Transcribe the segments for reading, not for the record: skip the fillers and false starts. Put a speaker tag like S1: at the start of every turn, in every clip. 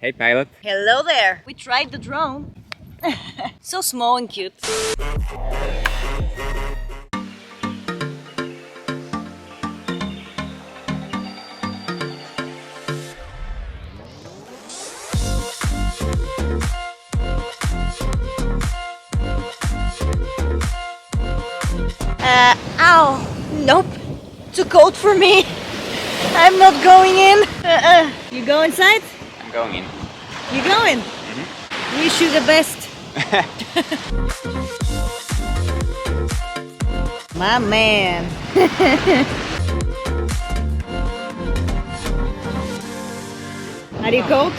S1: Hey pilot.
S2: Hello there! We tried the drone. So small and cute. Ow! Nope! Too cold for me! I'm not going in! You go inside?
S1: I'm going in.
S2: You going? Wish you the best. My man. Are you cold?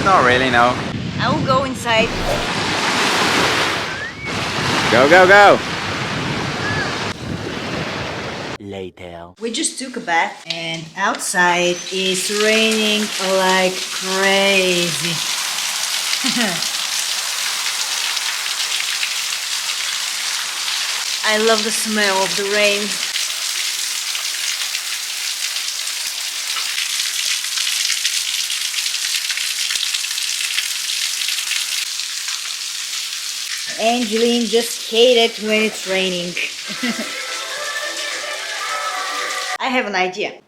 S1: Not really, no.
S2: I will go inside.
S1: Go, go, go!
S3: Later.
S2: We just took a bath and outside is raining like crazy. I love the smell of the rain. Angeline just hates it when it's raining. I have an idea.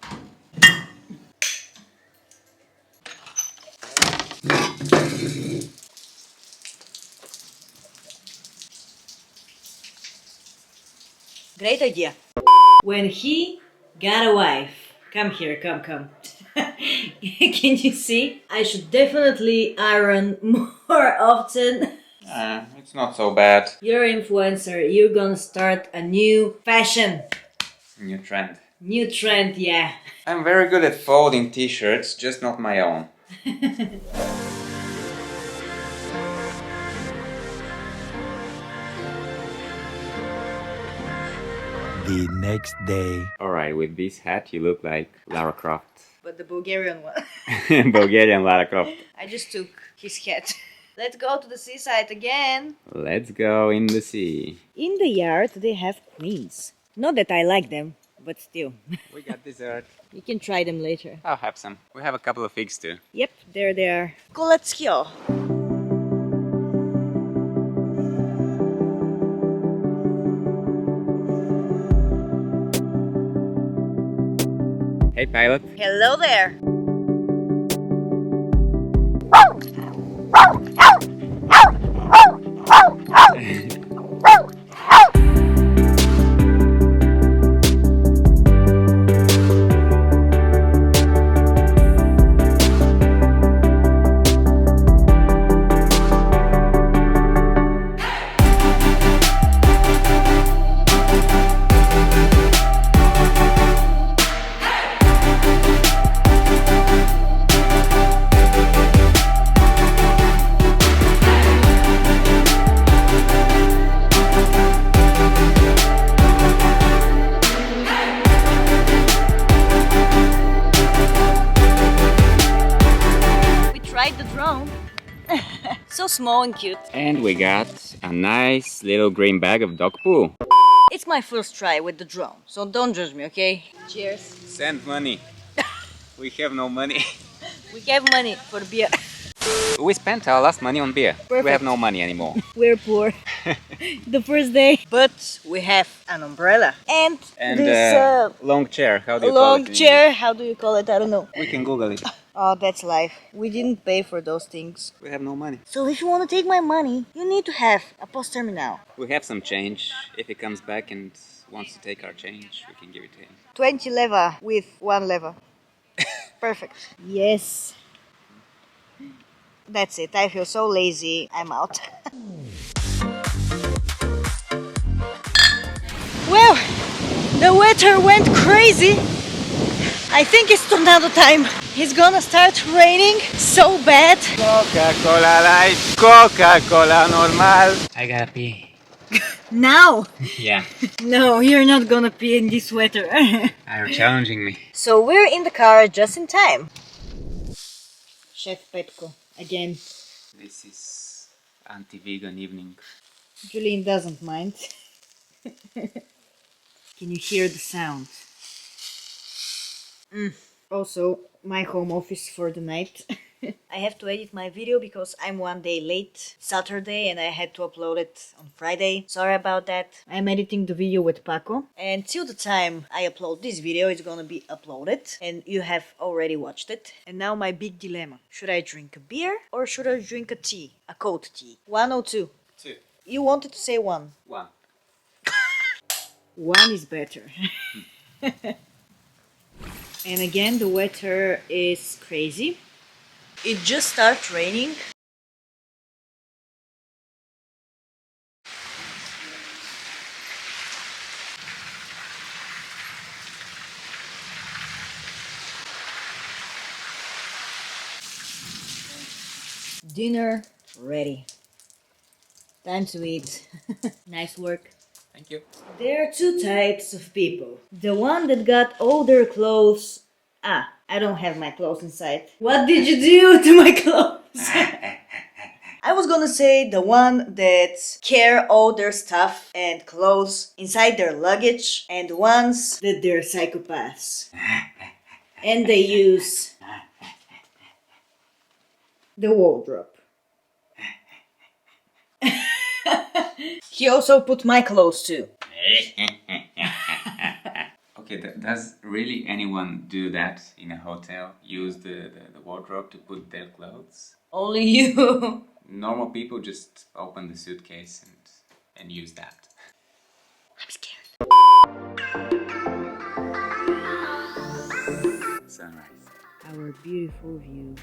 S2: Great idea. When he got a wife. Come here, come. Can you see? I should definitely iron more often.
S1: It's not so bad.
S2: You're an influencer. You're gonna start a new fashion.
S1: New trend.
S2: New trend, yeah.
S1: I'm very good at folding t-shirts, just not my own.
S3: The next day.
S1: Alright, with this hat you look like Lara Croft.
S2: But the Bulgarian one.
S1: Bulgarian Lara Croft.
S2: I just took his hat. Let's go to the seaside again.
S1: Let's go in the sea.
S2: In the yard they have queens. Not that I like them, but still.
S1: We got dessert.
S2: You can try them later.
S1: I'll have some. We have a couple of figs too.
S2: Yep, there they are. Koletskio.
S1: Hey pilot.
S2: Hello there. The drone. So small and cute.
S1: And we got a nice little green bag of dog poo.
S2: It's my first try with the drone, so don't judge me, okay? Cheers.
S1: Send money. We have no money.
S2: We have money for beer.
S1: We spent our last money on beer. We
S2: Perfect.
S1: have no money anymore.
S2: We're poor. The first day. But we have an umbrella. And this
S1: long chair. How do you call it?
S2: long chair. How do you call it? I don't know.
S1: We can Google it.
S2: Oh, that's life. We didn't pay for those things.
S1: We have no money.
S2: So if you want to take my money, you need to have a post terminal.
S1: We have some change. If he comes back and wants to take our change, we can give it to him.
S2: 20 leva with 1 leva. Perfect. Yes. That's it. I feel so lazy. I'm out. Well, the weather went crazy. I think it's tornado time. It's gonna start raining so bad.
S1: Coca-Cola light, Coca-Cola normal. I gotta pee.
S2: Now?
S1: Yeah.
S2: No, you're not gonna pee in this weather.
S1: You're challenging me.
S2: So we're in the car just in time. Chef Petko, again.
S1: This is anti-vegan evening.
S2: Julian doesn't mind. Can you hear the sound? Also, my home office for the night. I have to edit my video because I'm one day late, Saturday, and I had to upload it on Friday. Sorry about that. I'm editing the video with Paco, and till the time I upload this video, it's gonna be uploaded, and you have already watched it. And now my big dilemma: should I drink a beer or should I drink a tea, a cold tea? 1 or 2?
S1: 2.
S2: You wanted to say 1.
S1: 1.
S2: 1 is better. And again, the weather is crazy. It just started raining. Dinner ready. Time to eat. Nice work.
S1: Thank you.
S2: There are 2 types of people. The one that got all their clothes. Ah, I don't have my clothes inside. What did you do to my clothes? I was gonna say the one that care all their stuff and clothes inside their luggage, and the ones that they're psychopaths. And they use the wardrobe. He also put my clothes too.
S1: Okay, does really anyone do that in a hotel? Use the wardrobe to put their clothes?
S2: Only you.
S1: Normal people just open the suitcase and use that.
S2: I'm scared.
S1: Sunrise.
S2: Our beautiful view.